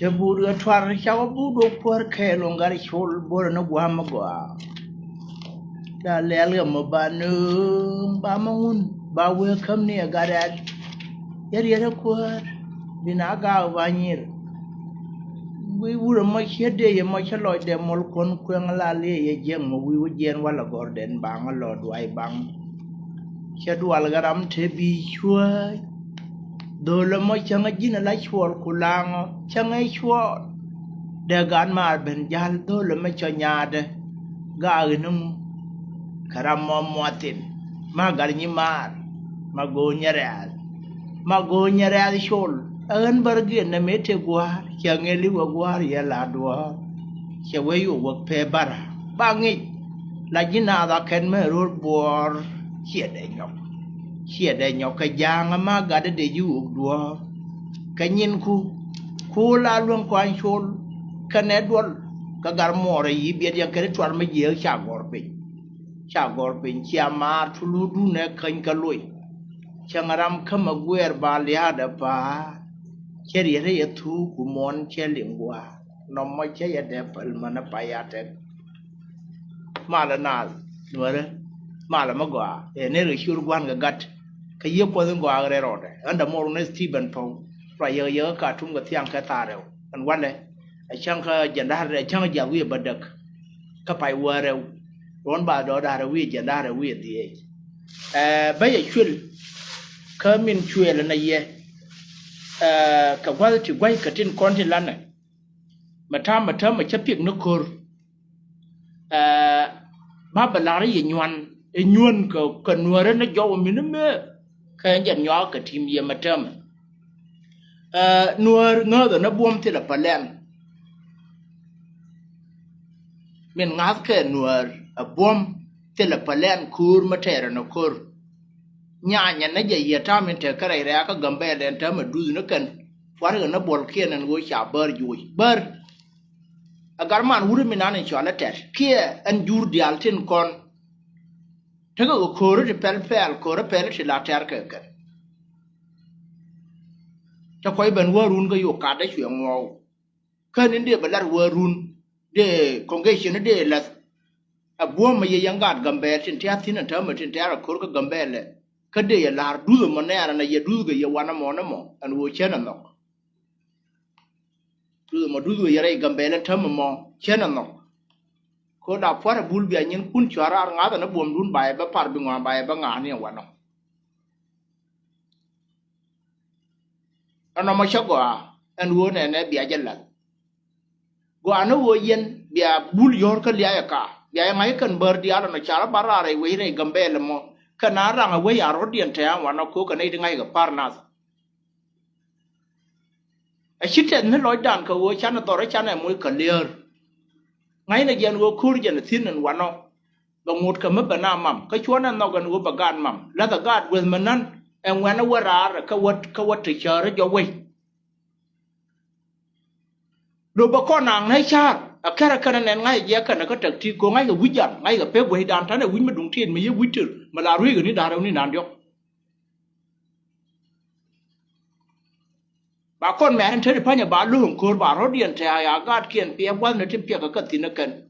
Shaburia twar shawabudo poor kelongari shol borno guamagua. Da lelia mabanu bamaun ba welcome near gadat. Yari quar binaga vanyir. We would much a day, much a lot, them all conquerally, a gem, we would yen while a gordon bang a lord, why bang. Shadwalgaram te be sure. Though the much young a gin like sword, Kulang, Chang sword. The gunmar ben jal, though the much a yard, Garinum, Karamom Martin, Margarini mar, Magonia Ral, Magonia Ral shoal. Earn bargain the mete guar, young Eliwa guar, yeladua. Shaway you work pay barra. Bang it. Like you know that can me road boar. Here they knock. Here they knock a young ama got a day you dwarf. Canyon ku. Cool album quine shoal. Can Edward. Kagarmore ye be a young carriage me year shagorping. Shagorping, Chiamar, Tuludu neck, Kankaloi. Changaram come a wear baliada pa. Cherry a two, Kumon Chelingua, no much a depel manapayate. Malanal, Nore, Malamagua, a nearly sure one got. Kayapo go order, and the more Stephen Poe, Raya Yaka Tunga Tian Cataro, and one day a chunka Jandar, a chunka we baduck. Capai were one by the other weed, Jandar weed the age. By a chill, come in chill and a year. Ka quality gwai katin konti lana mata machapik nukur babalari nyuan ka nuare na jaw minime ka jan nyaw ka tim ye matam nuar ngada na buom tila palen min ngat ka nuar a buom tila palen kur matera na kur Nya na je ta min te kare ra ka gambe den ta ma du na kan war ga na bol kien an go sha bar juy bar agar man wuri min an sha la ter kie an jur di altin kon te go ko ru pel ko ra pel ti la ter ka kan ta koi ben warun ga yo ka da chwe ngo kan inde balar warun de congregation de la abuo ma ye yangat gambe tin ta tin ta ma tin ta ko ga gambe le Kade ya lar duzo monera na ye duzo ya wana mo and wo chena no duzo ya rei gambele tam mo chena no ko da pora bulbi anyin kun chara ngada na bom dun bae ba par bi ngwa bae ba ngani wano ana ma chago and wo ne bi ajalla go ana wo yen biya bul yor ka liya ka biya ngai kan ber di ala na chara barare we rei gambele mo Kanara away our audience one of cook and eating like a parnas. A shit and Lloyd Danka, wo chana torachana and we clear. Nine again go courier and thin and one of the mood come up and mam, Kachuana nogan whoop a gun mum, let the guard with manan, and when a were are a kawat to charge your way. Lobacona, nice a caracan and I yakan a cutter tea go like a widget, like a pegway down to a women don't tell me a witcher, Malaria need our own nandio. Bacon man tell the panya balloon, Corba, Rodian, I got can be a one that you pick a cut in a can.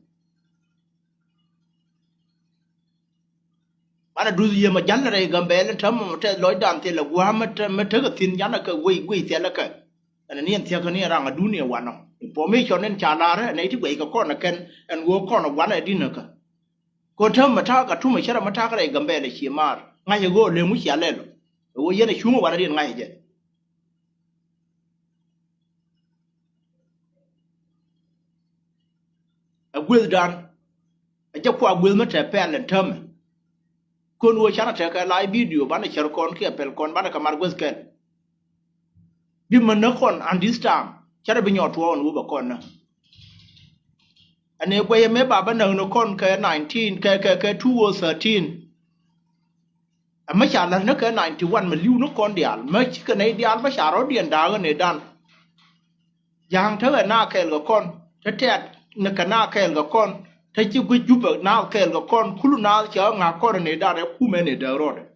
I do the Majana Gambel and Tom tell Lloyd down till a Guamat Metagathin Yanaka way, Telaka, and an Ian Tiakani around a dunia one. Information and Chalara and native way a corner can and walk on a one at dinner. Go tell Mataka to Machara Mataka Gambele Shimar. Now you go Lemusia Lelo. We yet a humor what I didn't like it. A will done. A Jaqua will not a pal and term. Couldn't watch a take a live video, Banachar Con Capel Con Banacamar was can. Dimonacon and this time. Charabin your two on Uber corner. And if we may Baba no con 19, K 2 or 13. A Machala Naka 91 million condial, much Canadian Basharodian Dagan a done. Young Tavana Kelgacon, Tatat Nakana Kelgacon, take you good Juba now Kelgacon, Kulunal Changa Coronada, who many the road.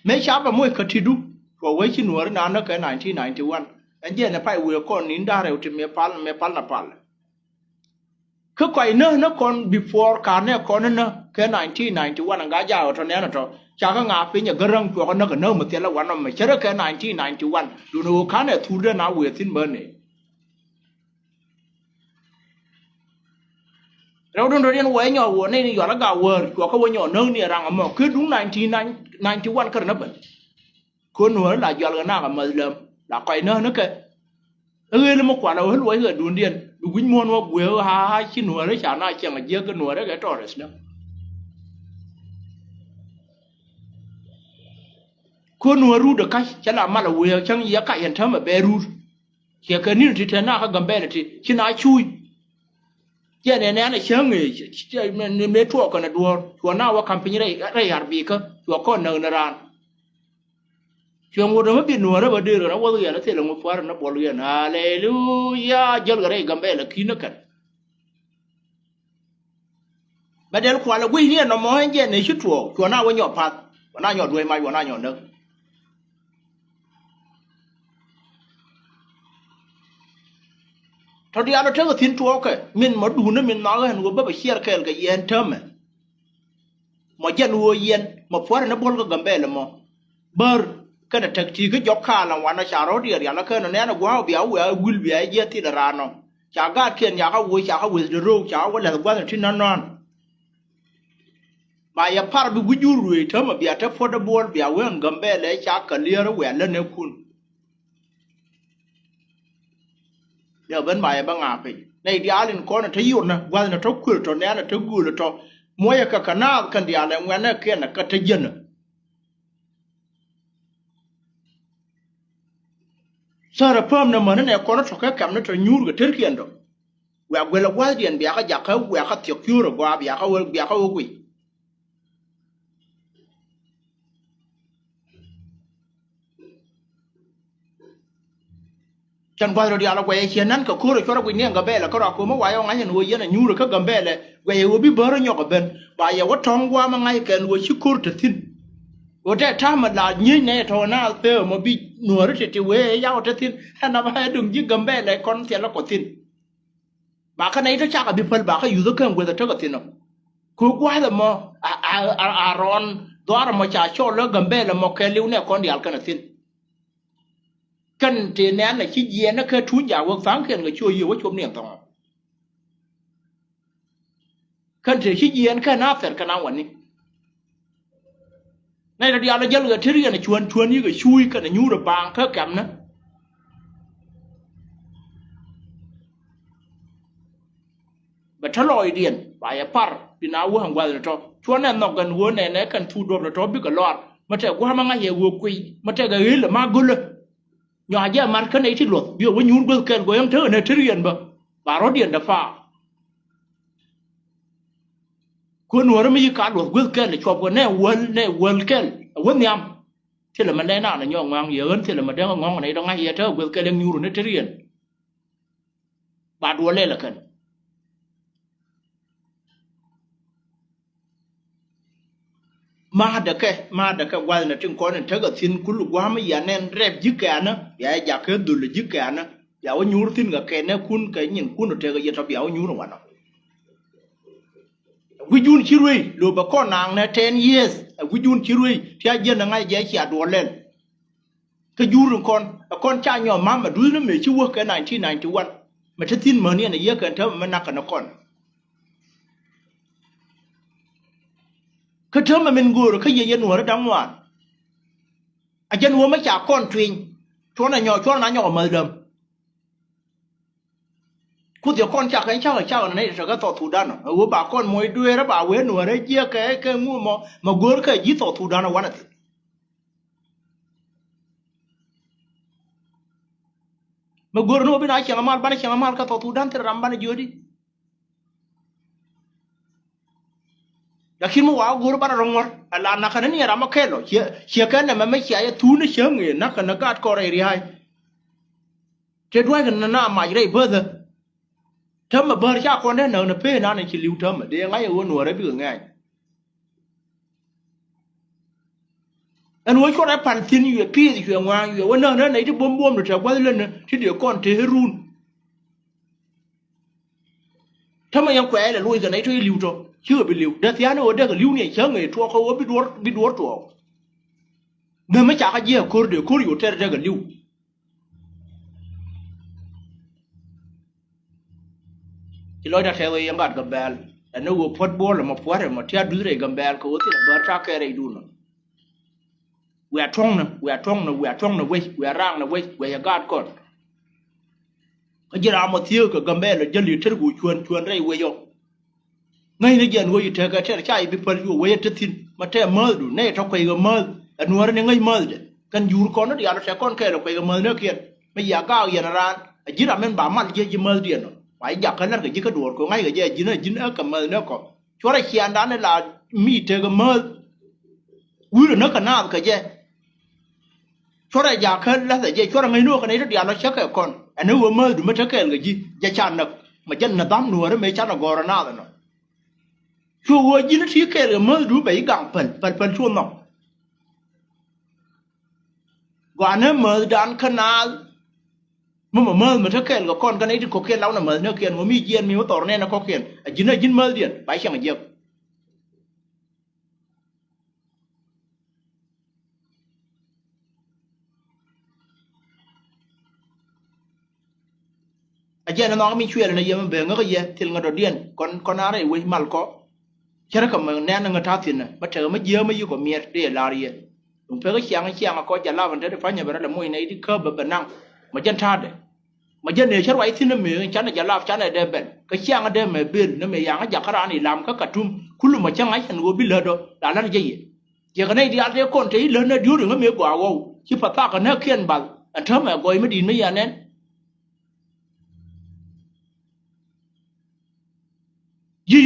May Shabba Moy Katidu, for waiting were Nanaka 1991. anh chị này phải vừa con nín đa rồi thì mẹ pal là pal cứ quay nó con before cả này con nó cái 1991 anh gái giàu cho nên là cho cha cái ngã pin nhà gương của nó cái nó một tiền là quan mà chơi cái 1991 luôn nó cái này thu được nào vừa tin bên này rồi đó điên quay nhỏ vừa này nhỏ nó gạo vừa của cái nhỏ nâng này rằng mà cứ đúng 1991 cái nó bẩn con nữa là do cái nào mà lầm là quay nó cái nó một quả đầu hết quay người đun điên đủ quýnh muôn mà vừa ha chi nữa đấy chả nào chẳng là giết cái nữa đấy cái trò đấy nữa con nữa ru được cái chả làm mà là vừa chẳng gì cả hiện thơm mà bé ru chỉ cái nín thì thế nào cái gầm bé là thì chỉ nói chui giờ này này sáng người mấy thua còn là đua nàoว่า company ได้หาบีก็ตัวก็เนินรานช่วงวันนั้นเป็นหนัวแล้วบัดเดือดนะว่าอย่างนั้นเสร็จแล้วมาฟ้านะบอลเรียนฮาเลลูยาเจอกันได้กันไปแล้วขี้นักกันบัดเดี๋ยวขวานแล้ววิ่งเนี่ยน้องมองให้เย็นในชุดถั่วตัวหน้าว่าหยอดพัดว่าหน้าหยอดด้วยไม้ว่าหน้าหยอดเนื้อทอดีเราเท่ากับทิ้งตัวก็มินมาดูนะมินน้อยกันว่าแบบเชียร์แค่กับเย็นเท่ามั้ยมาเย็นวัวเย็นมาฟ้านะบอลก็กันไปแล้วมั้งเบอร์ก็แต่ทักทีก็ยกขาหลังวันนะชาวรถเดียร์อย่างนั้นก็นั่นเนี่ยนะว้าวเบียววิลเบียเยอะที่ร้านน้องจากการเขียนอยากเอาวัวอยากเอาวัวจะรู้อยากเอาวัวแล้วก็ที่นั่นนอนบายพาร์บิวิจูรุยเท่ามาเบียเท่าฟอร์ดบอลเบียเวงกันไปเลยจากกันเลี้ยร์แหวนแล้วเนี่ยคุณเดี๋ยวเป็นบายบางอาไปในเดียร์ลินคนที่อยู่นะวันนั้นทุกคนตอนนี้นะทุกคนเลยตอนมวยกับขนาดกันเดียร์เลยวันนั้นเขียนนะก็ที่ยืนสารพัดน้ำมันเนี่ยคนที่เขาแก่ๆนั่นจะยูร์กับเทอร์เกียนดอกเวลาว่าเดียนเบียร์ก็อยากเขาเวลาเขาเที่ยวคิวหรือว่าเบียร์เขาคุยจันว่าเราเดียวเราไปเชียนนั้นก็คู่เราช่วยเราคุยเนี่ยกับเบลแล้วก็เราคุยเมื่อวานเอาไงอย่างวัวยันยูร์กับกับเบลเลยเว้ยวัวบิ๊บเบอร์เนี่ยกับเบลบ่ายว่าท้องว่ามันไงกันวัวชิคูร์จะทิ้งว่าแต่ถ้ามันลายี่เนี่ยทอหน้าเตอร์มาบิ๊หนัวรู้สึกจะเว้ยยาวจะทิ้งถ้านับให้ดึงยิ่งกับเบลเลยคนเสียแล้วก็ทิ้งบ่าข้างในถ้าจากกับบิ๊บบ่าเขาอยู่ตัวเครื่องวัวจะเท่ากับทิ้งเนาะคู่กว่าแต่มารอนตัวเรามาจ่าโชว์แล้วกับเบลแล้วมาแค่ลิ้วเนี่ยคนเดียวกันทิ้งกันเจนนั้นน่ะคิดเย็นนะเคยทุนอยากว่าฟังเขียนก็ช่วยอยู่ว่าชมเนี่ยต้องกันเจคิดเย็นแค่นับเสร็จกันเอาวันนี้ในระดับเราจะเหลือที่เรียนชวนนี่ก็ช่วยกันยูระบางเท่ากันนะแบบทลอยเดียนไปพาร์ปีน่าวัวหังวันเลยจ้ะชวนนั่นนอกกันวัวเนี่ยกันทูดรเลยจ้ะบิ๊กก็รอดมาแต่ว่ามันไงเหี้ยวัวกุยมาแต่ก็เฮ้ยหรือมากุลnhỏ giờ mà cái này thì luật ví dụ với nhún bơ kèn của em thơ này thơ riêng bơ bà nó điện đập phá quân nó mới cả luật bơ kèn để cho quân này quân kèn quân nhầm thì là mình đây nào là nhỏ ngang nhiều hơn thì là mình đang ngang này đang ngay giờ thơ bơ kèn đang nhún nó thơ riêng bà đuổi lên là cần mà được cái quan là trong con này thấy cái tin cú lục quá mấy giờ nên rep dứt cái nó vậy giờ cái đồ là dứt cái nó giờ ở nhú tin cái nó cún cái nhìn cún nó thấy cái gì sao bị ở nhú nó quý jun chirui lo bà con nàng này 10 years quý jun chirui thì giờ là ngay giờ chỉ đuổi lên cái jun con trai nhỏ mà đuổi nó mới chưa cái 1991 mà thấy tin mà này giờ cái thằng mà nặng cái nó con cái thứ mà mình gửi cái gì dân nó đóng hoàn, dân nó mới trả con truyền, chỗ này nhỏ mà đầm, cứ tiểu con trả cái cháu này rồi cái tàu thủ đan, bà con mỗi đuôi đó bà quên nó đấy chia cái mua mà gửi cái gì tàu thủ đan nó quan à, mà gửi nó bên ai chẳng làm mal cái tàu thủ đan thì làm ban nhiêu đi. Lakini mwa guru bara rongor ala nakana ni rama kelo chia kana mama chia tu ni shengi nakana gat kore ri hai te dwa kana na ma jre bother thâm mà bơ cha con đấy nợ nó phê nó này chỉ lưu thâm mà đi ngay ở nùa đấy bị ngay anh nói cho ra pan tin yu pi thì yu ngang yuวันนั้นnàyที่บวมๆเลยแต่ว่าเล่นนะที่เดี๋ยวก่อนเทรุนถ้ามันยังแขวะเลยลุยกันไหนช่วยลิวตัวเชื่อไปลิวเดี๋ยวที่อันนั้นเดี๋ยวก็ลิวเนี่ยเชื่อไงทัวเขาว่าบิดวัวตัวเมื่อไม่จากเยี่ยมคนเดียวคนอยู่เท่าเดี๋ยวก็ลิวที่ลอยได้เท่ายังกัดกับเบลอันนั้นวัวพัดบอลมาพัดมาเที่ยวดูเลยกับเบลเขาที่เบอร์ชาแคร์ดูนะเวทช่องนะเวทช่องนะเวทช่องนะเว้ยเวทร่างนะเว้ยเวทกัดก่อนก็จะรามาเที่ยวกับเบลแล้วจะหลีเท่ากูชวนไรเว้ยngayในเย็นวัยเธอก็เท่าใช่ไปเปิดอยู่วัยจะทิ้งมาเท่าเมื่อดูเนี่ยเขาคุยกับเมื่ออันนู้นเนี่ยngayเมื่อเดกันอยู่ก่อนนั่นเดี๋ยวเราใช้ก้อนแค่เราคุยกับเมื่อเนี่ยเกียรไม่อยากก้าวยันร้านจีรามันบ้ามันเยี่ยมเมื่อเดียวนะไปอยากกันนั่นก็ยิ่งกระโดดก็ง่ายก็เยี่ยจีน่กับเมื่อเนี่ยก็ช่วยให้เขียนด้านนี่ละมีเธอกับเมื่อวิ่งนักกันน้าก็เยี่ยช่วยให้อยากกันแล้วแต่เยี่ยช่วยให้ngayนู้นกันนี่เดี๋ยวเราใช้กับก่อนอันนู้นว่าเมื่อดูไม่ใช่แค่ก็ยี่จะชันนักมาจันนัดดำนัวไม่ชันนักกอร์น่าเลยนะชัวร์ยินที่แค่เรื่องมือดูไปกังเปิลชัวร์น้องกว่านั้นมือดันขนาดมันถ้าแค่กับคนกันนี้ที่เขาแค่เล่าน่ะมือเนี่ยเขียนว่ามีเยียนมีว่าต่อเนี่ยนะเขาเขียนยินมือเดียนไปเชียงเยียบเยียนน้องมีช่วยอะไรเยียมันเบ่งก็เยียที่เราเดียนคนอะไรเว้ยมัลก็แค่นั้นก็มันแน่นเงินท้าสินนะมาเจอไม่เยอะไม่อยู่กับเมียเรียลาเรียลุงเพื่อก็เชียงก็จะเล่ามันได้ฟังอย่างนั้นละมวยในที่เคอร์แบบนั่งมาจันท่าเดมาจันเนี่ยฉันไว้ที่นั่นมือฉันจะเล่าฉันได้เดินแบบก็เชียงก็เดินมาเบินนั่นไม่ยังก็อยากขรานี่ลำก็กระทุ่มคุณลุงมาจังไงฉันก็บิลเลอร์ดหลานนั่นยังอย่างกันในที่อาเดียคนที่เลินเนี่ยดูถึงก็มีกว่าว่าที่พัตตากันเนี่ยเขียนบัลอันเธอแม่ก้อยไม่ดีไม่ยานั้น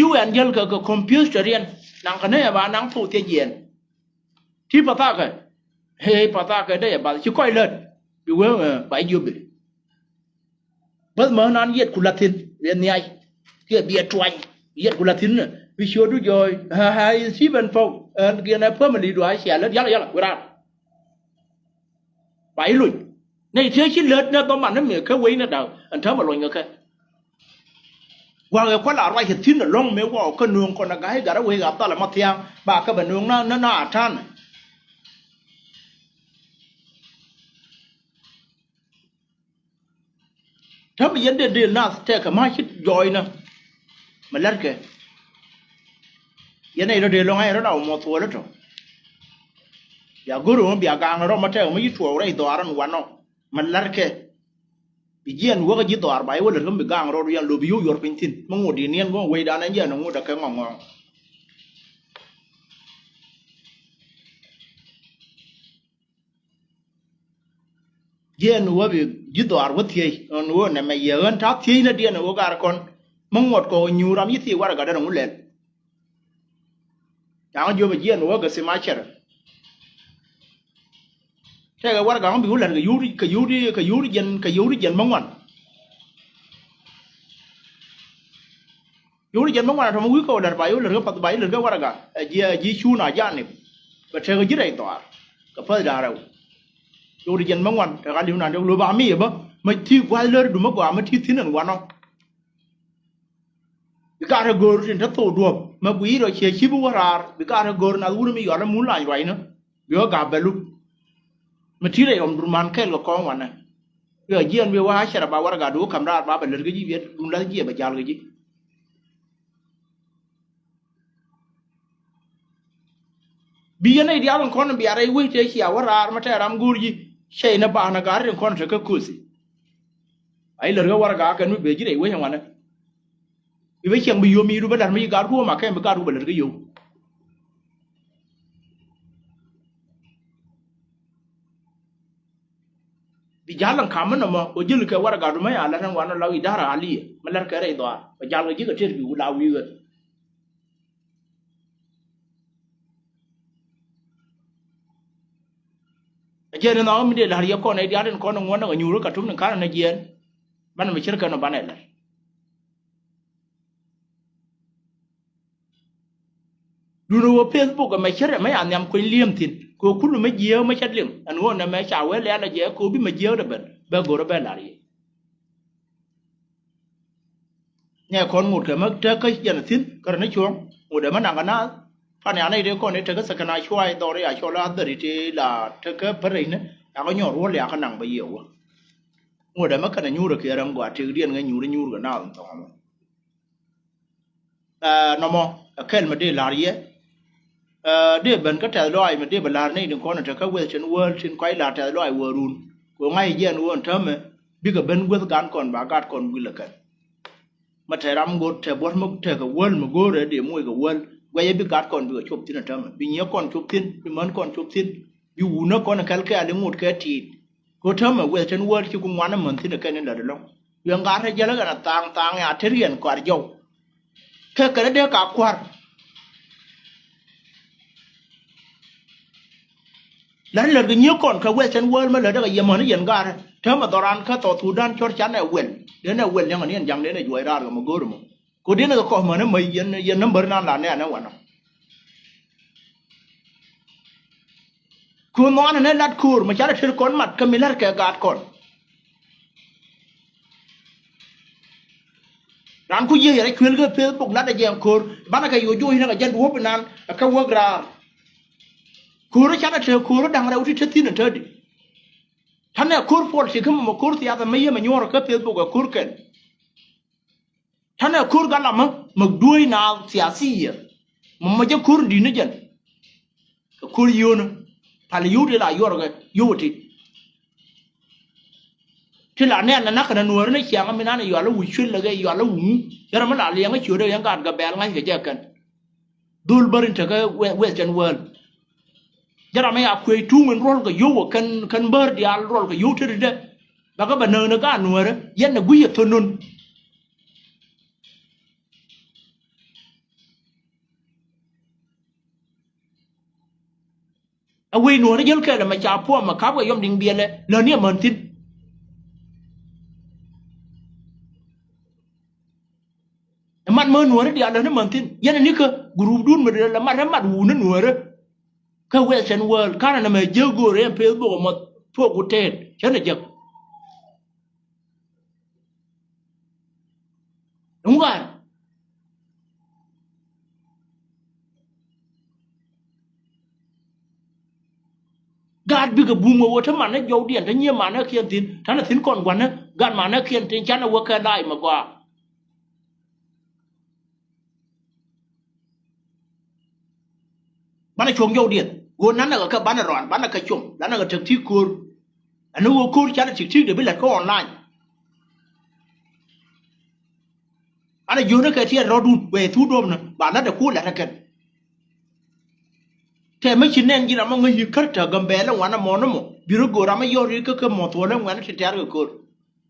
ยูเอ็นยันก็คอมพิวเตอร์เรียนนั่งกันเนี่ยว่านั่งพูดเทียนที่พัตตากันเฮ้พัตตากันได้บัลที่ก้อยเลิศดูว่าไปยูบีเมื่อนั้นเยียดกุลาทินเรียนไงเยียดเบียดจวนเยียดกุลาทินเนี่ยวิชวดูจอยหายสิบันฟงเกี่ยนเพิ่มมันดีด้วยเสียแล้วยัละเวลาไปลุยในเชื่อชิ้นเลิศเนี่ยตัวมันนั่นเหมือนแค่ไว้นะดาวอันเธอมาลอยเงี้ยแค่ว่าเออคนละอะไรเห็นทิ้งน่ะลงไม่ว่าคนนวงคนละก็ให้การเวกับตอนละมาเที่ยงบาก็เป็นนวงน่าท่านถ้าไม่ยันเดือนน่าแต่ก็มาคิดย่อยนะมันเลิศแกยันในเราเดือดลงให้เราหมดตัวแล้วจ้ะอย่ากูรู้ว่าเบียกางเรามาเที่ยวไม่ยึดตัวอะไรตัวอะไรวันน้องมันเลิศแกปีเย็นวัวก็ยึดตัวอะไรว่าเรื่องเบียกางเราเรียนรู้บิวอยู่เป็นทิ้นมึงงูดีเนียนก็เวดานั่นเยอะน้องงูตะแคงงงเย็นวัวไปยึดตัวอะไรที่วัวเนี่ยไม่เยอะทับที่นั่นเดียนวัวการคนมึงหมดก็ยูรามยึดที่ว่าก็ได้น้องงูเล่นอย่างเดียวไปเย็นวัวก็เสียมาเชื่อใช่ก็ว่าก็บิวเล่นก็ยูริเย็นมึงวันยูริเย็นมึงวันทำไมวิโก้เล่นไปยูเล่นก็ปัตตานีเล่นก็ว่าก็ยีชูน่าจานนี่ก็ใช่ก็ยึดได้ตัวก็เพื่อดารายูริเย็นมึงวันแต่การเลี้ยงนั่นเดี๋ยวรู้บ้ามีบ่ไม่ที่ว่าเลิศดูมากกว่าไม่ที่ที่นั่นวันน้องบิการะกอร์ที่ถ้าโตดวบมาบุยเราเชี่ยชิบุวาร์บิการะกอร์น่าดูไม่ยอมมูลายไว้เนาะเดี๋ยวกาเบลูมาที่ไหนอมรุมันแค่ละกองวันน่ะเดี๋ยวเยี่ยนเวว่าเชื่อบ่าวารกาดูคำราบ้าเป็นเรื่องกี่เวียดรุนแรงกี่แบบยาวเลยจีบีอันไหนเดียวกันคนบีอะไรวิ่งเที่ยวเชี่ยวารมาเที่ยวรำกูจีใช่นะบ้านการเรื่องคนเชื่อคุสิไอ้เรื่องวารกากันไม่เบจิเลยเว้ยวันน่ะอีเว้ยเชียงบิโยมีรูปแบบไม่การรู้มาแค่ไม่การรู้แบบเรื่องกี่อยู่บิจารังคำมันน่ะมั้งโอ้ยลูกแกวารกาดูไหมอะไรทั้งวันเราอิดาราลีมันเลิกอะไรตัวบิจารังจีก็เชื่อบิวลาวิวเจนน้องมีเดียหายคนไอเดียเรื่องคนงวนก็ยูรุกระทุ่มหนึ่งการในเย็นบ้านไม่เชื่อกันบ้านไหนล่ะดูในเฟซบุ๊กก็ไม่เชื่อไม่อ่านยามคุยเลี่ยมทิ้ง ko kulu me jeo me chadlim an wona me cha we le la je ko bi me jeo de ben be go be la ri nya kon ngut ke mak ta ka jan tin kar na chuang ngut de man ngana fa ne anai de ko ne ta ka sakana chwai do ri a chola da ri ti la ta ka pare ne a ko nyor wo le ka nang ba yeu ngut de mak ka nyu ro ke ram gwa ti dien nga nyu ga na to no mo kel me de la ri de ben ka ta loi me de balar nei din kon ta ka we chen world chin kwai la ta loi wo run ko ngai yen won ta me bi ka ben we gan kon ba gat kon wi la kan ma ta ram go te bot mo te ka wol mo go re de mo ka wol we ye bi gat kon bi ka chop tin ta me bi nye kon chop tin bi man kon chop tin bi wu na kon kal ka ale ngut ka ti ko ta me we chen world ki ku ngwana man tin ka ne la de lo yang ga ta jala ga tang ya te rien kwar jo ka ka de ka kwar lan la ga nye kon ka we chen world ma la da ga ye man yen ga ta ma doran ka to tu dan chor chan e wen de na wen yang ani yang de na joi ra ga mo go mo ko de na ko ma na mai yen number na la ne na wa no ku no na lat kur ma cha thir kon mat ka milar ka gat kon ran ku ye re kwel ga pe pok la da jam kur bana ka yo jo hina ga jan wo nan ka wo gra kur cha na thir kur dang ra uti tin na thadi thane kur por si kum mo kur ti ata me ye ma nyor ka pe pok ga kur ken thane kur ga la ma duoi na siasi ye ma je kur di ne jan kur yo no pal yu de la yor ga yo ti ti la ne na ka na nuor ne chiang mi na yo la wu chul la ga yo la wu yara ma la le nga chu de yang ga bel ngai ga je kan dul barin ta ga western world yara ma ya kwe tu men rol ga yo kan ber di al rol ga yo ti de ba ga ba na ga nuor yen na gu ye to nun a we nuor jel ka la ma cha po ma ka ga yom ding bia le ne man tin man mơ nuore dia la ne mantin yana ni ka group dun me la mat wu ne nuore ka western world kana na me jego re facebook mo to ku tet chana jak ngwa gad bi ga bungo wota man ne jow dien ta nye man ne kien tin tan tin kon gwan ne gad man ne kien tin chana wo ka dai ma gwa bana chong jow dien go nan na ka bana ron bana ka chong bana ka tik kur anu wo kur chana tik de bi la ko online ana yo ne ka ti ro du we tu dom na ba na da ku la ta kan te me chinen gi na mo ngi kar ta gambe la wana mo no mo biro go ra ma yo ri ka mo to la wana ti tar ko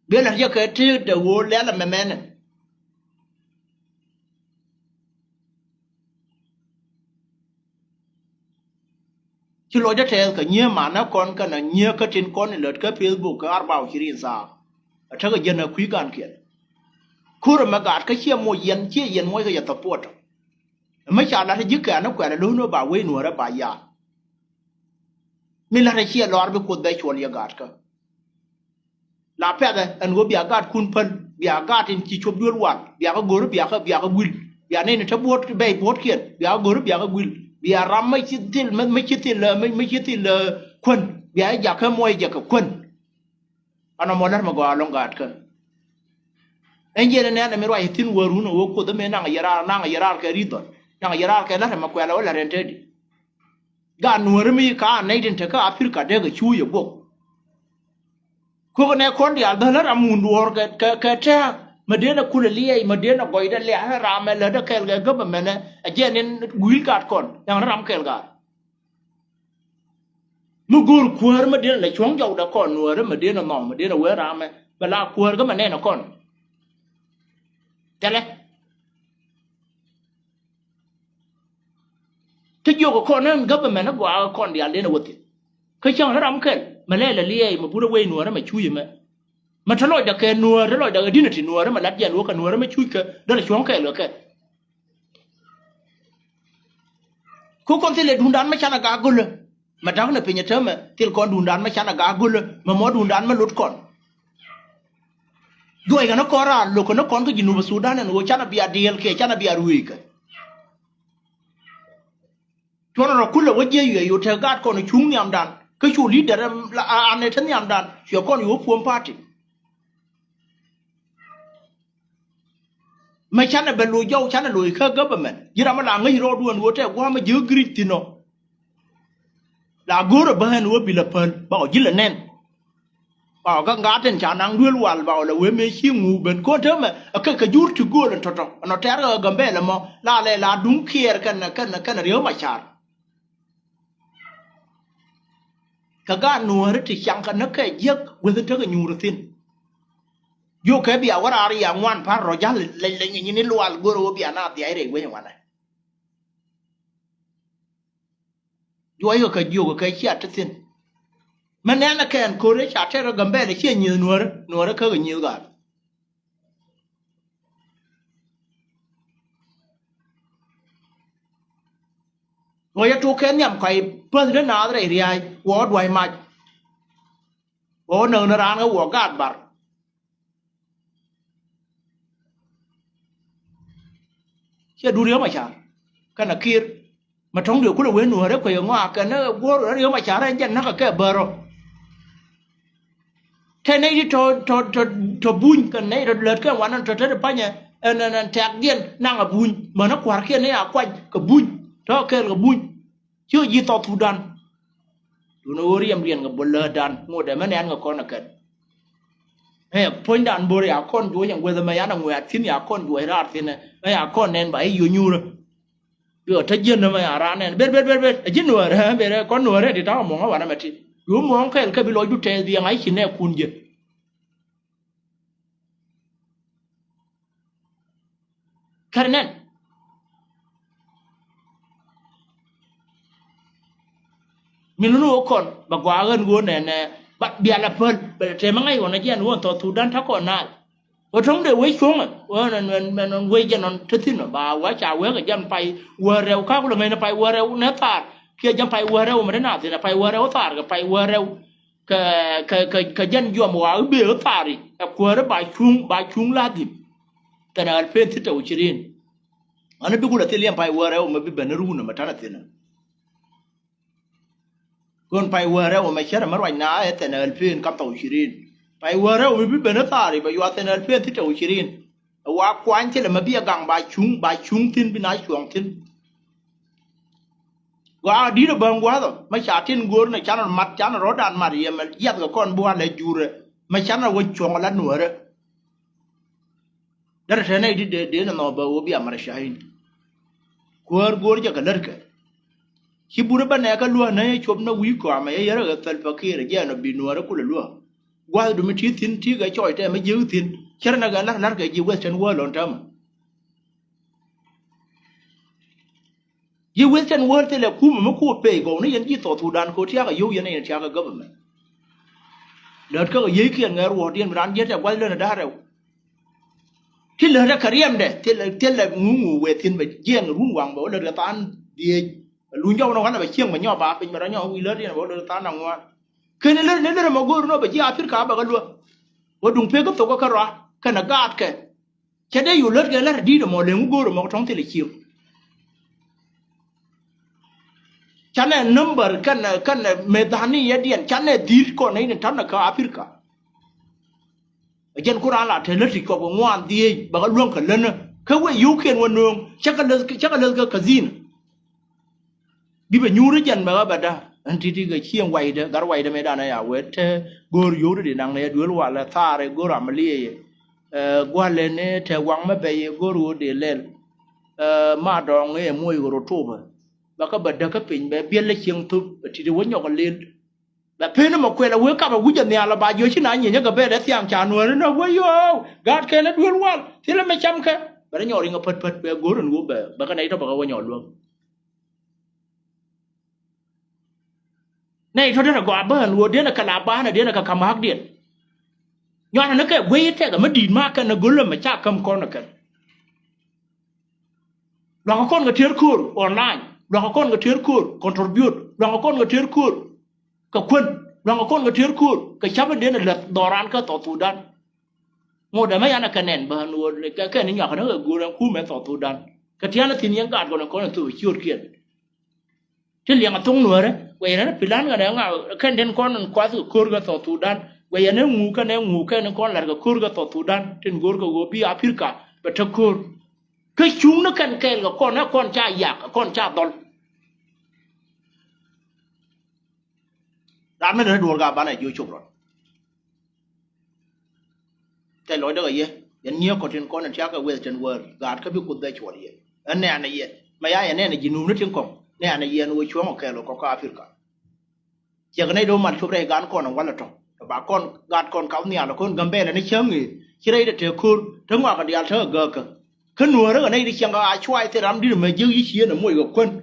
be la ya ka ti de wo le la me men ti lo ja te ka nye ma na kon ka na nye ka tin kon le ka facebook ka arba o hirin sa ta ga jena ku gan ke kur ma ga ka che mo yen mo ga ya ta pot ma cha la ji ka na kwa la no ba we no ra ba ya mi la ra che lor be ko da chol ya ga ka la pe da an go bia ga kun pan bia ga tin chi chob dur wan bia ga go bia ga gwil bia ne ta bot be bot kien bia go bia ga gwil bia ram mai chi til mai chi til kun bia ya ka moy ja ka kun ana mo lar ma go long ga ka en je ne na mi roi tin woru no wo ko da me na yara ka ridon na yara ka la ma kwela wala rente di ga nuor mi ka nei din ta ka afrika de ga chu ye go ko ne kon dia da la mun duor ka ta madena kula liye madena goida le ha rama le da kel ga ba mena ajenin guil kat kon yang ram kel ga mu gur kuar madena le chong jaw da kon nuor madena nom madena we rama bala kuar ga manena kon tele te yo ko kon nan ga ba mena go kon dia le na woti ka chang ram kel ma le liye ma bura we nuor ma chuye ma thalo da ke nuor thalo da dinati nuor ma lat ya lo ka nuor ma chu ka da la chong ka lo ka ko kon tele dundan ma chana ga gol mà đắng là pin nhớ mà tiền con đun đan mà chán là gà gul mà mỏ đun đan mà lót con đuôi cái nó có ra lúc nó con cái gì nụ Sudan này nó chán là bia điel kia chán là bia ruồi cái cho nó kul là vậy vậy yêu theo gạt con nó chung nhảm đan cái chủ leader là anh ấy thân nhảm đan cho con yêu phun party mà chán là bên lùi dâu chán là lùi khơi government giờ mà làm cái gì rồi đuôi nó theo qua mà giữ grit thì nó là gỡ được bao nhiêu bị lập phần bảo chỉ là nên bảo các ngã trên chán năng đuôi loạn bảo là quê mấy chiếc ngủ bên con thế mà cái dút chụp gỡ lên thôi nó té ra gần bể là mà là đúng kia cái điều mà chán cái gã nuôi rất thì chẳng cái nó cái giấc với thứ cái nhủ tin vô cái bị áo ra đi ngoan phá rồi giá lên như này loạn gỡ rồi bị anh à thì ai để quê nhà này vô cái chia chết tin mà nên là cái cô đấy chả ra gần bể để chia nhiều nuôi cái nhiều cả rồi ya tu cái nhầm cái president nào đấy thì ai war đuổi mà war nợ nó ra nó war gạt bar chia đu điếu mà chả cái là kia mà trong điều cũng là quên nuôi đấy quay ngoa cái nó war điếu mà chả đấy chân nó cái bờ rồi thế này đi cho bún cái này rồi lợt cái quán nó cho được bao nhiêu anh thạc điên năng ở bún mà nó quạt kia này à quanh cái bún đó cái bún chưa gì tao thu đan tụi nó riêng riêng cái bún lợt đan mua để mà nén cái con cái hey point đan bồi à con đuôiอย่าง với mà ăn ngoài xin à con đuôi ra xin này à con nén bảy yêu nhu rồi bây giờ thấy dân nó mà ra nén biết dân nuôi đấy biết con nuôi đấy thì tao mong nó vào nó mà thì如果cái bị lôi đút thì anh ấy chỉ nên cuốn gì cái này mình nói con bà quá gần guồn này bắt bia là phân thế mà ngay còn này kia nó tao thu đan thắc còn nào ở trong đây quay xuống à nó quay cho nó thích tin mà bà quá chào quá cái dân phải qua rêu khác là ngày nó phải qua rêu nó tạt kia dân phải qua rêu mà thế nào thì là phải qua rêu tạt cái phải qua rêu cái dân dùm vào bia tạt đi qua đó bài chung lá điแต่ในเป็นที่ตัวชิรินอันนี้เป็นคนละที่เลี้ยงไปวัวเราไม่เป็นรู้นะมาท่านนั่นนะคนไปวัวเราไม่ใช่มาวันน้าแต่ในเป็นกับตัวชิรินไปวัวเราไม่เป็นตาดิไปว่าแต่ในเป็นที่ตัวชิรินว่าควันที่เราไม่เบี้ยกังใบชุ่งทิ้งเป็นนายช่วงทิ้งว่าดีนะบางว่าตัวไม่ใช่ทิ้งกูนะฉันมัดฉันรถดันมาเรียมันยัดกับคนบัวเลยจูระไม่ฉันเอาไว้ช่วงละหน่วยเลยdar thana idi de na no ba obi amara shahin gor ja kalar ka ki buru ba na ka luwa na chob na wi ko ama yara ga tal fakir ja no binuara kula luwa gwa du mi ti tin ti ga choi te ma yu tin char na ga lar ga ji western world on tam ji western world te le ku ma ku pe go ni yan ji to thu dan ko tia ga yu yan ne tia ga government dat ka ga yi kian ga ro dien ran je ta wal na da raที่เหลือจะขรียมเด้ที่เหลืองูเวทินไปเยี่ยงรุ่งวังบอกเลยตานดีลุงเจ้าน้องกันไปเชี่ยงไปย่อบาเป็นมาแล้วย่อวีเลือดเนี่ยบอกเลยตานนางว่าคือในเรื่องมากูรู้ว่าไปที่แอฟริกาบอกกันว่าว่าดุงเพ่ก็ตกก็คาราขนาดกาดแกแค่ได้อยู่เลือดกันแล้วดีเดี๋ยวมอเลยงูรู้มาท้องที่เลยเชี่ยวฉันเนี่ยนัมเบอร์กันเมดานียัดเดียนฉันเนี่ยดีก่อนในท่านนักแอฟริกาdân Quran là thế lực thì có ngoan đi bà có luôn cả lên cái vậy yêu kiên quân đường chắc là cái gì đi về nhu đấy dân bà đã anh thì cái chiang quay đó gar quay đó mấy đàn này à vậy thế gor yêu đấy năng này đuổi loạn là tha rồi gor làm li qua lên này thế quăng mấy bé gor để lên mà đòn ấy môi gor trộm bà có bật cái pin bé biến lấy chiang thục thì đi quấn nhọc lênแต่เพื่อนมาคุยแล้วเว้ยกับเราจะเนี่ยเราบาอยู่ที่ไหนเนี่ยก็เป็นแต่เสียงชาหนวดนะเว้ยโย่กาดแค่นั้นด้วยว่าที่เราไม่จำแค่แต่เราหยอดเองก็เพิดแบบกูรู้กูแบบกันไหนเราบอกว่าหยอดรวมในทุกท่านก็อาบ้านรัวเดี๋ยวนักลาบ้านเดี๋ยวนักคำฮักเดียนย้อนนั่นแค่เว้ยแท้ก็ไม่ดีมากกันนะกูเลยไม่จ้าคำก่อนนะกันเราก็คนก็เทียร์คูร์ออนไลน์เราก็คนก็เทียร์คูร์คอนทริบิวต์ rong con cái thiệt cua cái quân rong con cái thiệt cua cái chấp đến là lật đò ran cái tỏ thủ đan ngồi để mấy anh cái nền bờ nuôi cái này nhỏ cái nó gù đang khu mấy tỏ thủ đan cái thiệt là thiên nhiên cả còn con là tụi chiêu kiện thế liền tung nuôi đấy vậy nó bị lăn cái đấy ngào cái đến con quá tụi cua cái tỏ thủ đan vậy nó ngủ cái nó con là cái cua cái tỏ thủ đan trên gù cái gù bi Africa và thắc cua cái chúng nó cần kèn cái con cha giặc con cha đòn đàn mới được đuổi cả bạn này vô chụp rồi cái lối đó cái gì hiện nhiều có trên con là chắc cái Western world gạt cái biết cuộc đời chuột gì anh này gì mà ai này gì nung nó tiếng còng này gì nuôi chúa một cái lo có Africa chỉ cái này đâu mà chụp đây gạt con là quan là trọng bà con gạt con cáo nhà là con Gambia là nó chớm gì chỉ đây là trời cool thằng ngoài cái đi ăn thơ gờ cơ cái nuôi đó ở đây đi chẳng có ai choai thì làm đi mà dư ý chí là mùi gặp quân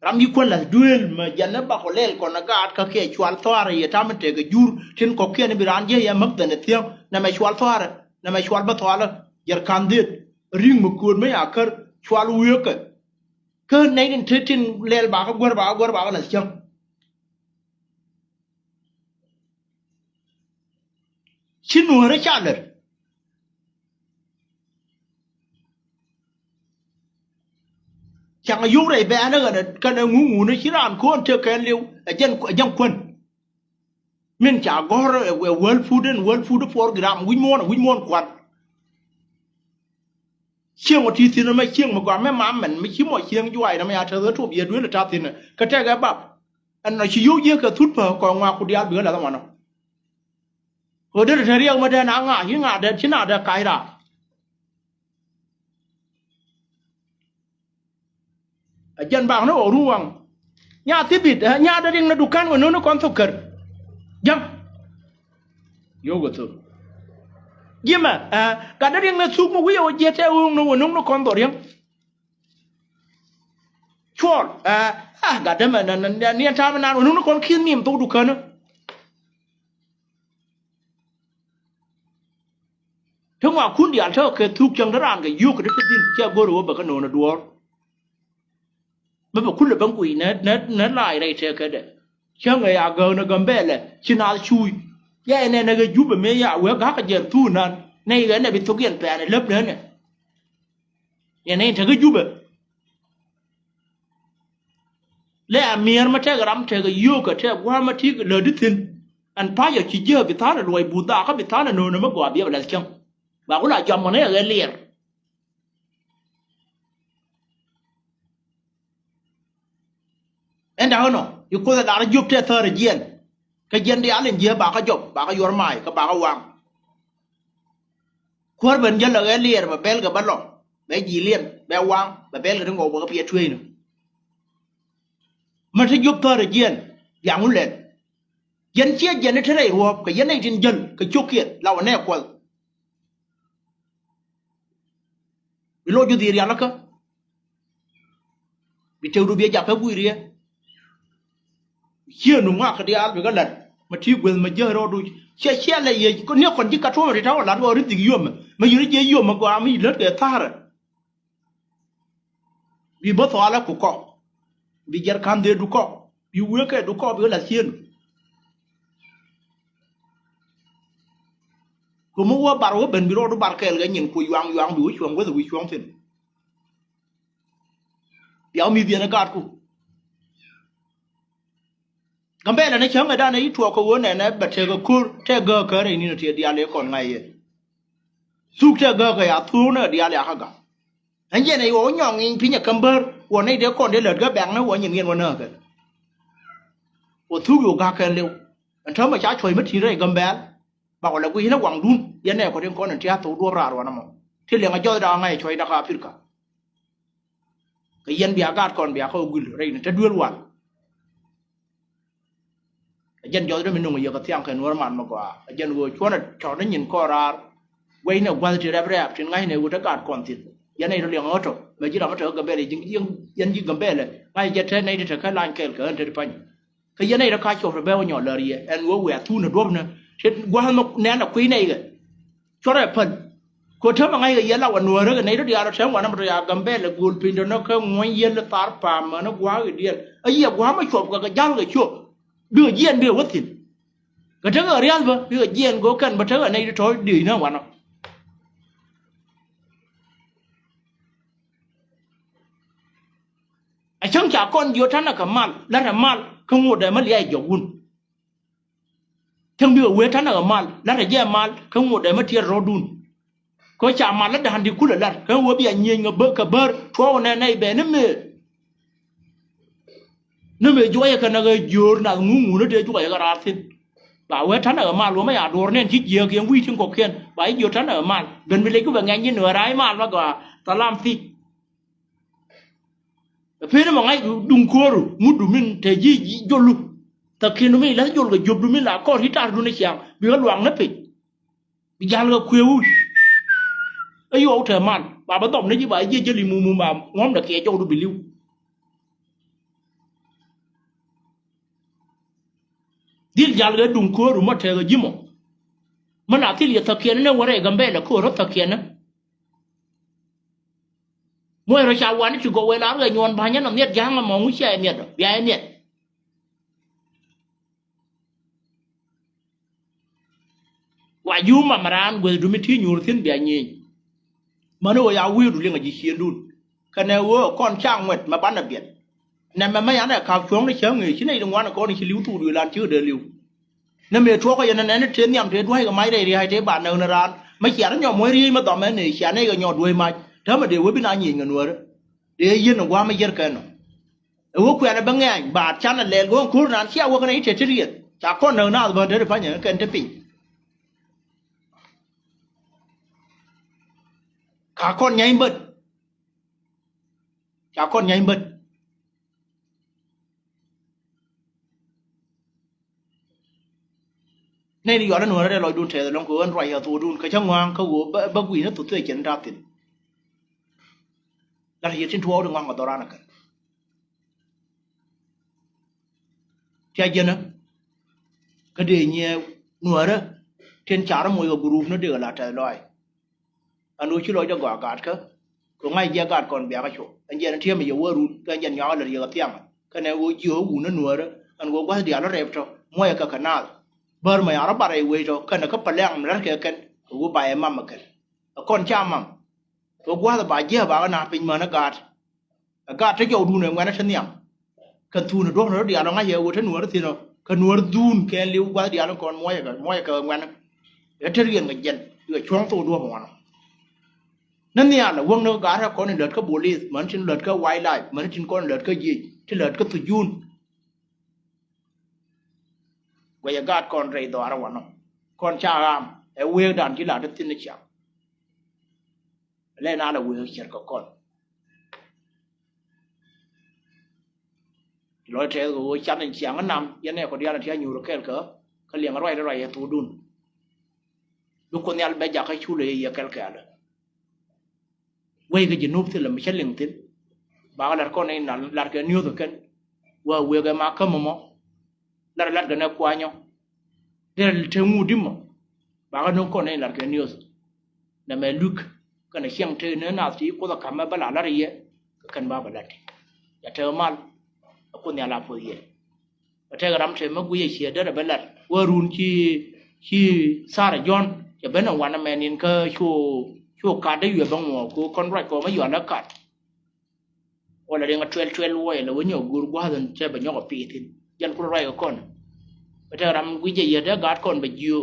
làm như quân là duel mà dân nó bảo lên còn nó gạt cái kia chuột thoa rồi ta mình thấy cái jur trên có kia nó bị ran dây mất tên tiếng là mày chuột thoa rồi là mày chuột bắt thoa rồi giờ candid ring một cuốn mấy à cơ chuột uy cái này đến thế trên lên bảo là chăng xin nuôi nó chả được chẳng là dùng này bé nó gần cái nó ngủ nó chỉ làm con chơi cái liu ở dân quân mình chả có rồi world food program win more quạt chiêng một tí thì nó mới chiêng mà còn mấy má mình mới chiếng một chiêng như vậy nó mới ăn thơ thuộc biệt đuối là tra tiền này cái trái cái bắp anh nói chỉ yếu yếu cái thút phở còn ngoài của dia bữa là sao mà nó ở đây là thời điểm mà đây nó ngã đây chỉ nào đây cái ra dân bảo nó ở ruộng nhà thiết bị nhà đây là dukan của nó còn thuộc cờ dân yếu cái thứ nhưng mà cả đây là suốt một quý ở dưới theo nó còn tổ riêng chọn cả đây mà niên tham nào nó còn khiến niềm tôi dukan nữa thế mà khuôn điện cho cái thuốc chân đó làm cái yêu cái đấy tin cho cô rồi bà cái nồi nó đuổi bây giờ khuôn là băng quỷ nó lại đây theo cái đấy cho người à gờ nó gầm bể là chỉ nào chui cái này nó cái giúp bà mấy à quét các cái gì thu nan này cái này bị thuốc điện bè này lớp nữa này cái này thì cái giúp bà lẽ miền mà theo cái đám theo cái yêu cái theo qua mà thi cái lời đứt tin anh phải giờ chỉ giờ bị tháo là rồi bù ta có bị tháo là nồi nó mới gọi biết là chăng bà cũng là chồng mà nó là liền em đâu nó yêu cô ta đã giúp cho thơ là diện cái diện đi ăn lên dưa bà có giúp bà có vô mày các bà có vàng khuất bên dân là cái liền mà bel cái bắt lọ bé gì liền bé vàng bà bel cái ngô bà có phía truy nữa mà sẽ giúp thơ là diện dạng muốn lên dân chia dân nó thế này ruột cái dân này trên dân cái chốt kiện là anh em quên bị lôi cho tiền nó cơ bị trêu đuôi bia giặc cái bụi riêng chia nung ngạc cái đi ăn với cái lần mà thiếu quyền mà giờ rồi đuôi chia là gì có nếu còn chỉ cả thôi thì tháo là nó rất tình yêu mà yêu nó yêu mà qua mới lớn cái thà rồi vì bớt thua là của cọ vì giờ can để đủ cọ vì uống cái đủ cọ với là xiên cũng mua bảo với bên biro đó bảo cái nhìn cùi yoang đuổi chuông với đuổi chuông thiên béo mi tiền nó gạt cu cái bé là nó chấm người ta này thua câu này nó bật chơi cái cool chơi gơ cái này nó thì đi ăn còn ngày suốt chơi gơ cái thua nó đi ăn khác cả anh vậy này ổ nhong in phi nhà cầm bơ của này đứa con để lợt cái bèn nó của nhìn nghiền vào nở cái của thuaอยู่gà cái liu anh thấm mà trái chuối mất thì đấy cầm bé bảo là quý nó quảng đun yên này có đến con là chia tổ đua ra rồi nè mà thì liền cái chơi đó ngay chơi đặc biệt cả cái yên bia gạt còn bia không gửi đây là chất đuôi loạn dân chơi đó mình nung giờ cái tiếng cái nuôi mặn mà qua dân vừa cho nó nhìn co ra quay nó qua thì đẹp đẹp trên ngay này vừa gạt còn thịt yên này nó liền ở chỗ mà chỉ là nó trở cái bè này dân chỉ cầm bè này ngay giờ thế này thì trở cái lan kẹt cái thế phải cái yên này nó khai chỗ rồi bè nhỏ lờ đi anh vừa thu nó đốm nữa thế qua nó nén là quý này kìa cho nó phần ko ta ma ngai ya la wa no re nei ri ara ta wa na ma ya gambe le gul pin do no ka mo ye le tar pa ma no gwa ge dia ai ya gwa ma chop ga jal ga chop đưa yen đưa wat tin ka ta ga real ba đưa yen go kan ba ta ga nei to di na wa no a chang cha con yo ta na ka mal la na mal ka ngo da ma li ai yo gun thằng biểu quê thằng ở mal là để gieo mal không một để mất thiệt rồi đun có chả mal là để hành đi cút là không có bị nhìn ngờ bơ cả bơ cho này này bé nó mêជួយcái này cái dừa nào ngu nó đểជួយcái ra xin bảo quê thằng ở mal luôn mấy à đồ nên chỉ dừa cái quy chương cọc khen bảo dừa thằng ở mal gần với lấy cái ngày như nửa đái mal mà cả ta làm gì phía nó mà ngay đùng cua rồi mút đùng mình thể gì vô luôn ta khi nó mới lấy vô cái chụp mình là con hít ra luôn đấy chàng bị cái loạn nó bị giang cái khuya ấy vô thời màn bà bắt tổng đấy chứ bà chơi chơi mù mà ngóm được kẻ cho nó bị lưu đi giang cái đùng cua rồi mất thời cái gì mà nào thì liệt thực hiện nó qua đây gần bên là cua rất thực hiện á mỗi người chào quán chỉ có quay lá người nhon bao nhiêu năm nhiệt giang mà mong muốn chơi nhiệt rồi bia nhiệtว่ายูมามาร้านเวดูไม่ที่ยูที่เบียร์ยี่มันว่าอยากวิวดูเรื่องอะไรเชียนดูคะแนนว่าก้อนช่างเวทมาบ้านระเบียดนั่นมันไม่ยันแต่ข่าวช่วงในเชิงเงยที่ในตรงวันก็ในชิลิวตูดูร้านชื่อเดลิวนั่นเมื่อทั่วก็ยันนั่นเทนยามเทนด้วยก็ไม่ได้เรียให้เทบ้านเนินร้านไม่เขียนยอมมวยรีมาต่อแม่เนี่ยเขียนให้ก็ยอดด้วยมาถ้ามาเดี๋ยวเป็นอันยิงกันวัวเดี๋ยวยืนว่าไม่เยอะกันว่าแขวนบางแง่บาดชั้นนั่นแหละก็คุณร้านเชี่ยวว่ากันไอ้เฉยเฉลี่ยจากก้อนเนินหน้าตัวเดี๋ยวพันอย่างกันเทปิขาคนใหญ่เบิดขาคนใหญ่เบิดในที่ย้อนนั้นเราได้ลอยดูเทลงกูอันไรเอาตัวดูนเขาช่างวางเขาหัวบกุยนั่นตัวเตี้ยเจนราตินแล้วที่ชิ้นทัวร์ดึงวางกับตัวร้านกันที่อาจารย์นะก็เดี๋ยวเนี่ยหนัวนะเทียนจาร์มวยกับกรุ๊ปนั่นเดือดละเทลอยอันนู้นชื่อเราจะก่อการเขาก็ง่ายเยอะการก่อนเบียร์ก็โชว์อันเย็นเที่ยงไม่เยอะว่ารู้ก็ยันยาวเลยเยอะเที่ยงก็ในวัวเยอะหูนั่นหนัวนะอันวัวก็เดี๋ยวเราเร็วโชว์มวยกับขนาดเบอร์ไม่เอาเราไปเว้ยโชว์กันก็ไปเลี้ยงมันแล้วกันวัวไปมั่มกันก้อนช่างมั่มวัวก็จะไปเยอะบ้างนะเป็นเหมือนอากาศที่จะดูเนี่ยมันนั่นเช่นนี้กันทูนด้วยเราเดี๋ยวเราง่ายเยอะวัวที่หนัวที่เรากันหนัวดูนแค่เลี้ยวว่าเดี๋ยวเราก่อนมวยกับมันเดี๋ยวจะเรียนกันเย็นเดี๋ยวช่วงตัวด้วยมันนั่นเนี่ยนะวงนักการคนเลือดก็บุรีเหมือนชิ้นเลือดก็ไวไลเหมือนชิ้นก้อนเลือดก็ยีที่เลือดก็ตุยุนวิญญาณก้อนไรตัวอะไรวะน้องก้อนชาอามเอเวอร์ดันที่หลาดตินเชียเล่นอะไรเวอร์เชียร์ก็ก้อนร้อยเท่ากับจันทร์เชียงมันนำยันเนี่ยคนเดียวที่อยู่รักแค่เขาเลี้ยงอะไรตัวดุนลูกคนนี้แบบอยากให้ช่วยเลยอยากแก่เลยเว้ยก็จะนุบที่เราไม่ใช่เลี้ยงทิ้งบางหลักคนในนั้นหลักกันนิวตัวกันว่าเว้ยก็มาเข้ามาหมอหลักกันเนี่ยกว่าเนาะเดี๋ยวเทงูดิมบางคนในหลักกันนิวนั่นแม่ลุกกันในเชียงเทนเนี่ยนาทีก็ต้องทำมาบ้านหลักเยอะกันบ้าบ้านที่อย่าเทมาลคนเนี่ยลาพูดเยอะแต่ถ้าเราทำเทมากุยเชียร์เดี๋ยวบ้านหลักว่ารุ่นที่ซาร์ยอนจะเป็นวันนั้นแม่นินก็ชั่วการได้อยู่บางหมู่กูคนไรก็ไม่อยู่แล้วกัดวันละเดือนก็เทรลไว้แล้ววันนี้กูรู้ว่าจะใช้แบบนี้ก็ปีทิ้งยันคนไรก็คนแต่ถ้าเราวิจัยเยอะได้การคนไปอยู่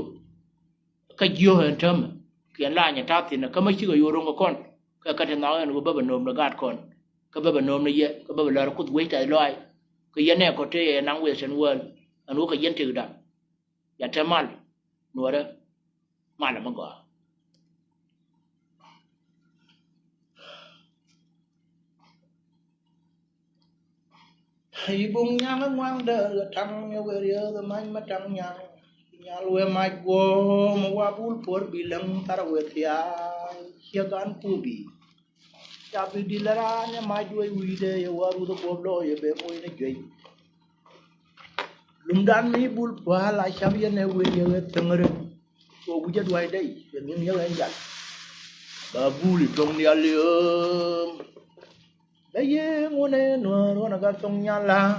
ก็อยู่เห็นเท่ามั้ยเขียนล่าอย่างท้าทิ้งนะก็ไม่ชื่ออยู่รงกับคนก็การทำงานก็แบบนมแล้วการคนก็แบบนมเลยเยอะก็แบบเราคุดไว้ใจลอยก็ยันเนี่ยก็เทนังเวชนวนอันนู้นก็ยันถือดังอย่าเทมันหนัวเด้อมันละมันก็ให้บุญยังงวงเดือดทั้งเยอะเยอะมันมาจังยังยังรวยไม่กลัวมัวบุญปวดบิลังตาเวทียเชี่ยกันผู้บีจับดีละร้านเนี่ยไม่ด้วยวิเดียวว่ารู้ตัวปวดลอยแบบมวยในใจลุงดันนี่บุญปวดหลายชาวยันเนี่ยวิเดียวตั้งเรื่องตัวกูจะด้วยได้ยังยังยังไงกัน Babuli tong dia lium. Baye ngone no na ga tong nyala.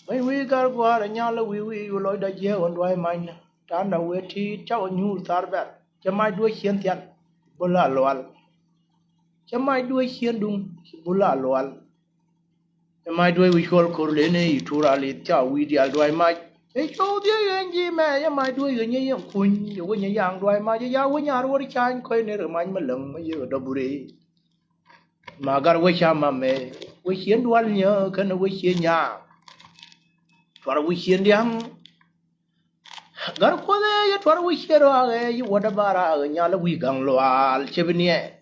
Bai wi gar gwa nyala wi lo da je on doi man. Ta na we ti chao nyu tar ba. Chamai đuôi xiên tian. Bula loal. Chamai đuôi xiên dung. Bula loal. Chamai đuôi wi kol kor le ne itura le chao wi dia doi mai. Ei cho dia yen ji me ya mai đuôi ge nye yang kun. Yo ge nye yang doi ma ya wi nya ro ri chan khoi ne re man ma leng ma ye da buri. Mà gar we cha ma me. We xiên dual nhớ kan we xiên nya. Twara we xiên diang. Gar ko de ya twara we xiên ro ge yi wada bara ge nya la wi gang loal chebnie.